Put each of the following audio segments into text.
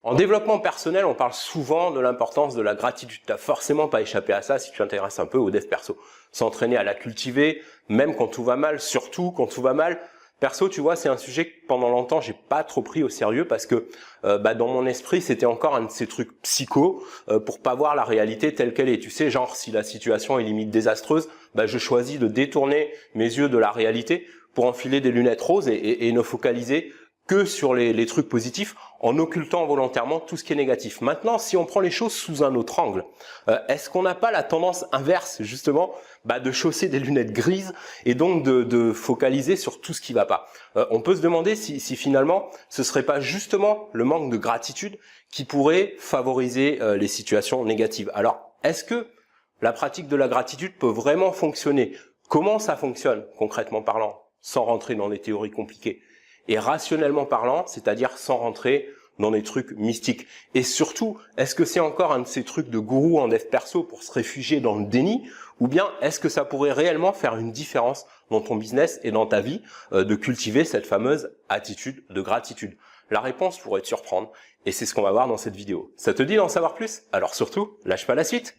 En développement personnel, on parle souvent de l'importance de la gratitude. Tu n'as forcément pas échappé à ça si tu t'intéresses un peu au dev perso. S'entraîner à la cultiver, même quand tout va mal, surtout quand tout va mal. Perso, tu vois, c'est un sujet que pendant longtemps, j'ai pas trop pris au sérieux parce que dans mon esprit, c'était encore un de ces trucs psycho pour pas voir la réalité telle qu'elle est. Tu sais, genre, si la situation est limite désastreuse, je choisis de détourner mes yeux de la réalité pour enfiler des lunettes roses et ne focaliser que sur les trucs positifs en occultant volontairement tout ce qui est négatif. Maintenant, si on prend les choses sous un autre angle, est-ce qu'on n'a pas la tendance inverse justement de chausser des lunettes grises et donc de focaliser sur tout ce qui va pas? On peut se demander si finalement ce serait pas justement le manque de gratitude qui pourrait favoriser les situations négatives. Alors, est-ce que la pratique de la gratitude peut vraiment fonctionner? Comment ça fonctionne concrètement parlant, sans rentrer dans des théories compliquées? Et rationnellement parlant, c'est-à-dire sans rentrer dans des trucs mystiques. Et surtout, est-ce que c'est encore un de ces trucs de gourou en dev perso pour se réfugier dans le déni, ou bien est-ce que ça pourrait réellement faire une différence dans ton business et dans ta vie de cultiver cette fameuse attitude de gratitude? La réponse pourrait te surprendre, et c'est ce qu'on va voir dans cette vidéo. Ça te dit d'en savoir plus? Alors surtout, lâche pas la suite.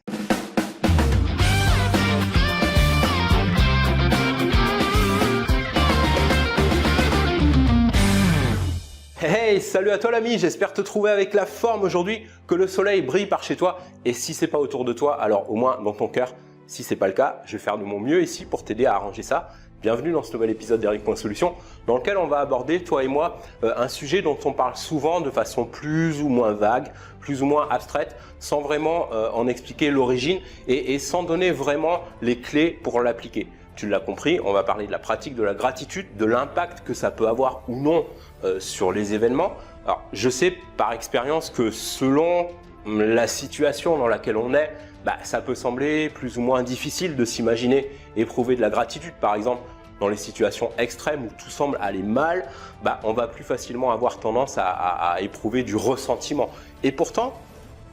Hey, salut à toi l'ami, j'espère te trouver avec la forme aujourd'hui, que le soleil brille par chez toi, et si c'est pas autour de toi, alors au moins dans ton cœur. Si c'est pas le cas, je vais faire de mon mieux ici pour t'aider à arranger ça. Bienvenue dans ce nouvel épisode d'Eric.Solution, dans lequel on va aborder, toi et moi, un sujet dont on parle souvent de façon plus ou moins vague, plus ou moins abstraite, sans vraiment en expliquer l'origine et sans donner vraiment les clés pour l'appliquer. Tu l'as compris, on va parler de la pratique de la gratitude, de l'impact que ça peut avoir ou non sur les événements. Alors, je sais par expérience que selon la situation dans laquelle on est, ça peut sembler plus ou moins difficile de s'imaginer éprouver de la gratitude. Par exemple, dans les situations extrêmes où tout semble aller mal, on va plus facilement avoir tendance à éprouver du ressentiment. Et pourtant,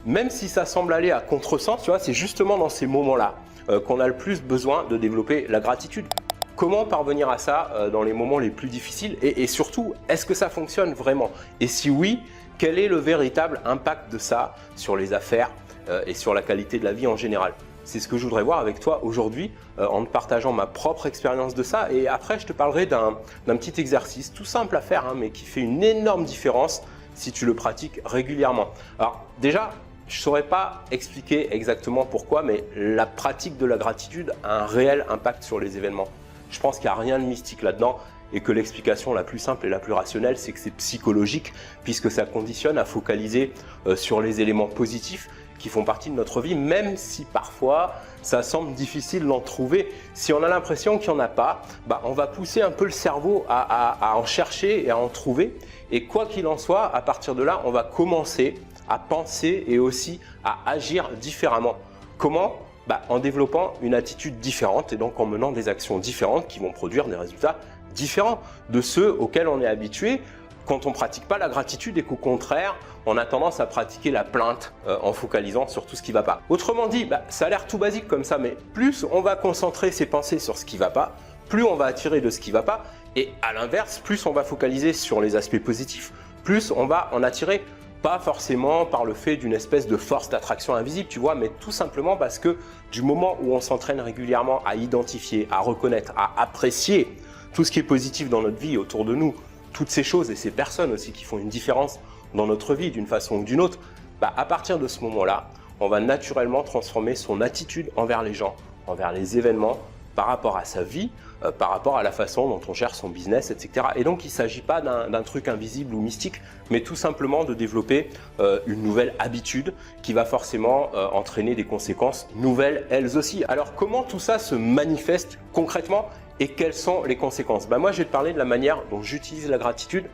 même si ça semble aller à contresens, tu vois, c'est justement dans ces moments-là qu'on a le plus besoin de développer la gratitude. Comment parvenir à ça dans les moments les plus difficiles et surtout, est-ce que ça fonctionne vraiment? Et si oui, quel est le véritable impact de ça sur les affaires et sur la qualité de la vie en général? C'est ce que je voudrais voir avec toi aujourd'hui en te partageant ma propre expérience de ça. Et après, je te parlerai d'un petit exercice tout simple à faire, mais qui fait une énorme différence si tu le pratiques régulièrement. Alors déjà, je ne saurais pas expliquer exactement pourquoi, mais la pratique de la gratitude a un réel impact sur les événements. Je pense qu'il n'y a rien de mystique là-dedans et que l'explication la plus simple et la plus rationnelle, c'est que c'est psychologique puisque ça conditionne à focaliser sur les éléments positifs qui font partie de notre vie, même si parfois ça semble difficile d'en trouver. Si on a l'impression qu'il n'y en a pas, on va pousser un peu le cerveau à en chercher et à en trouver. Et quoi qu'il en soit, à partir de là, on va commencer à penser et aussi à agir différemment. Comment? En développant une attitude différente et donc en menant des actions différentes qui vont produire des résultats différents de ceux auxquels on est habitué quand on ne pratique pas la gratitude et qu'au contraire, on a tendance à pratiquer la plainte en focalisant sur tout ce qui ne va pas. Autrement dit, ça a l'air tout basique comme ça, mais plus on va concentrer ses pensées sur ce qui ne va pas, plus on va attirer de ce qui ne va pas et à l'inverse, plus on va focaliser sur les aspects positifs, plus on va en attirer. Pas forcément par le fait d'une espèce de force d'attraction invisible, tu vois, mais tout simplement parce que du moment où on s'entraîne régulièrement à identifier, à reconnaître, à apprécier tout ce qui est positif dans notre vie autour de nous, toutes ces choses et ces personnes aussi qui font une différence dans notre vie d'une façon ou d'une autre, à partir de ce moment-là, on va naturellement transformer son attitude envers les gens, envers les événements, par rapport à sa vie, par rapport à la façon dont on gère son business, etc. Et donc, il ne s'agit pas d'un truc invisible ou mystique, mais tout simplement de développer une nouvelle habitude qui va forcément entraîner des conséquences nouvelles elles aussi. Alors, comment tout ça se manifeste concrètement et quelles sont les conséquences? Moi, je vais te parler de la manière dont j'utilise la gratitude,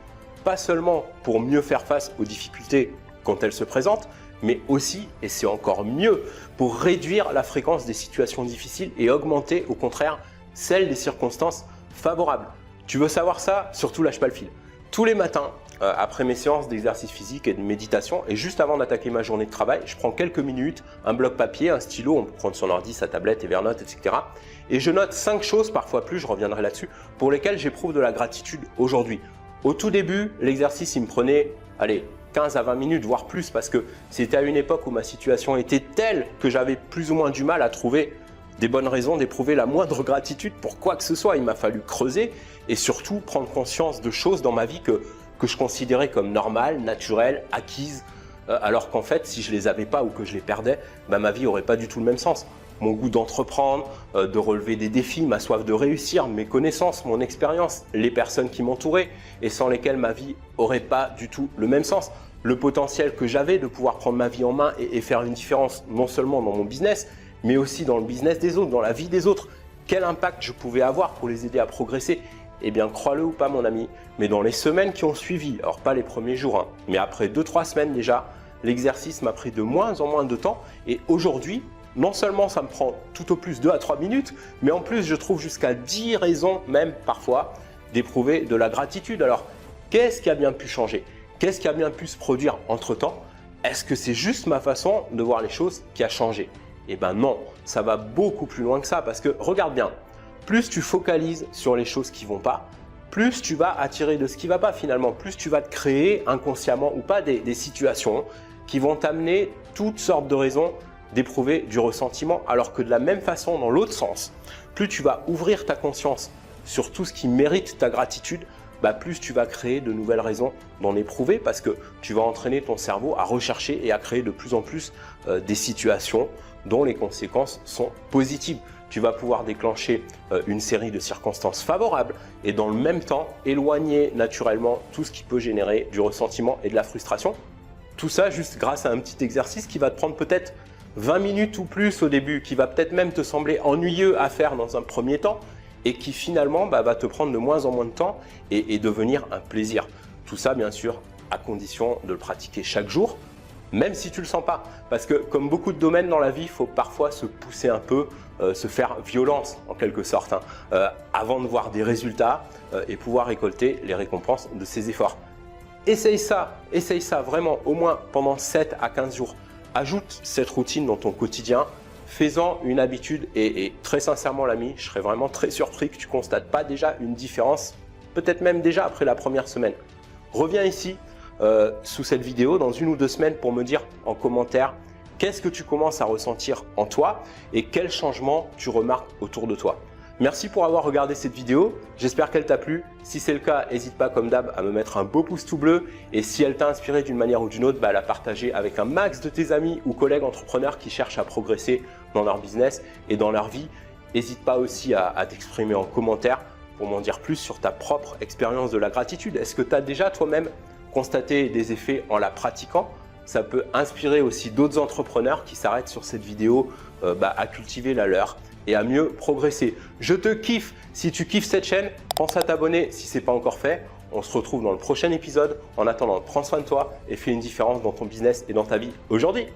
pas seulement pour mieux faire face aux difficultés quand elles se présentent, mais aussi, et c'est encore mieux, pour réduire la fréquence des situations difficiles et augmenter au contraire celle des circonstances favorables. Tu veux savoir ça? Surtout lâche pas le fil. Tous les matins, après mes séances d'exercice physique et de méditation, et juste avant d'attaquer ma journée de travail, je prends quelques minutes, un bloc papier, un stylo, on peut prendre son ordi, sa tablette, Evernote, etc. Et je note 5 choses, parfois plus, je reviendrai là-dessus, pour lesquelles j'éprouve de la gratitude aujourd'hui. Au tout début, l'exercice, il me prenait, allez, 15 à 20 minutes, voire plus, parce que c'était à une époque où ma situation était telle que j'avais plus ou moins du mal à trouver des bonnes raisons d'éprouver la moindre gratitude pour quoi que ce soit. Il m'a fallu creuser et surtout prendre conscience de choses dans ma vie que je considérais comme normales, naturelles, acquises, alors qu'en fait, si je les avais pas ou que je les perdais, ma vie aurait pas du tout le même sens. Mon goût d'entreprendre, de relever des défis, ma soif de réussir, mes connaissances, mon expérience, les personnes qui m'entouraient et sans lesquelles ma vie aurait pas du tout le même sens. Le potentiel que j'avais de pouvoir prendre ma vie en main et faire une différence non seulement dans mon business, mais aussi dans le business des autres, dans la vie des autres. Quel impact je pouvais avoir pour les aider à progresser? Eh bien, crois-le ou pas mon ami, mais dans les semaines qui ont suivi, alors pas les premiers jours, hein, mais après 2-3 semaines déjà, l'exercice m'a pris de moins en moins de temps et aujourd'hui, non seulement ça me prend tout au plus 2 à 3 minutes, mais en plus je trouve jusqu'à 10 raisons même parfois d'éprouver de la gratitude. Alors, qu'est-ce qui a bien pu changer? Qu'est-ce qui a bien pu se produire entre-temps? Est-ce que c'est juste ma façon de voir les choses qui a changé? Eh bien non, ça va beaucoup plus loin que ça parce que regarde bien, plus tu focalises sur les choses qui ne vont pas, plus tu vas attirer de ce qui ne va pas finalement, plus tu vas te créer inconsciemment ou pas des situations qui vont t'amener toutes sortes de raisons d'éprouver du ressentiment, alors que de la même façon, dans l'autre sens, plus tu vas ouvrir ta conscience sur tout ce qui mérite ta gratitude, plus tu vas créer de nouvelles raisons d'en éprouver parce que tu vas entraîner ton cerveau à rechercher et à créer de plus en plus des situations dont les conséquences sont positives. Tu vas pouvoir déclencher une série de circonstances favorables et dans le même temps éloigner naturellement tout ce qui peut générer du ressentiment et de la frustration. Tout ça juste grâce à un petit exercice qui va te prendre peut-être 20 minutes ou plus au début, qui va peut-être même te sembler ennuyeux à faire dans un premier temps et qui finalement va te prendre de moins en moins de temps et devenir un plaisir. Tout ça bien sûr à condition de le pratiquer chaque jour, même si tu ne le sens pas. Parce que comme beaucoup de domaines dans la vie, il faut parfois se pousser un peu, se faire violence en quelque sorte, avant de voir des résultats et pouvoir récolter les récompenses de ses efforts. Essaye ça vraiment au moins pendant 7 à 15 jours. Ajoute cette routine dans ton quotidien, fais-en une habitude et très sincèrement l'ami, je serais vraiment très surpris que tu ne constates pas déjà une différence, peut-être même déjà après la première semaine. Reviens ici sous cette vidéo dans 1 ou 2 semaines pour me dire en commentaire qu'est-ce que tu commences à ressentir en toi et quels changements tu remarques autour de toi. Merci pour avoir regardé cette vidéo, j'espère qu'elle t'a plu. Si c'est le cas, n'hésite pas comme d'hab à me mettre un beau pouce tout bleu et si elle t'a inspiré d'une manière ou d'une autre, à la partager avec un max de tes amis ou collègues entrepreneurs qui cherchent à progresser dans leur business et dans leur vie. N'hésite pas aussi à t'exprimer en commentaire pour m'en dire plus sur ta propre expérience de la gratitude. Est-ce que tu as déjà toi-même constaté des effets en la pratiquant? Ça peut inspirer aussi d'autres entrepreneurs qui s'arrêtent sur cette vidéo à cultiver la leur et à mieux progresser. Je te kiffe. Si tu kiffes cette chaîne, pense à t'abonner si ce n'est pas encore fait. On se retrouve dans le prochain épisode. En attendant, prends soin de toi et fais une différence dans ton business et dans ta vie aujourd'hui.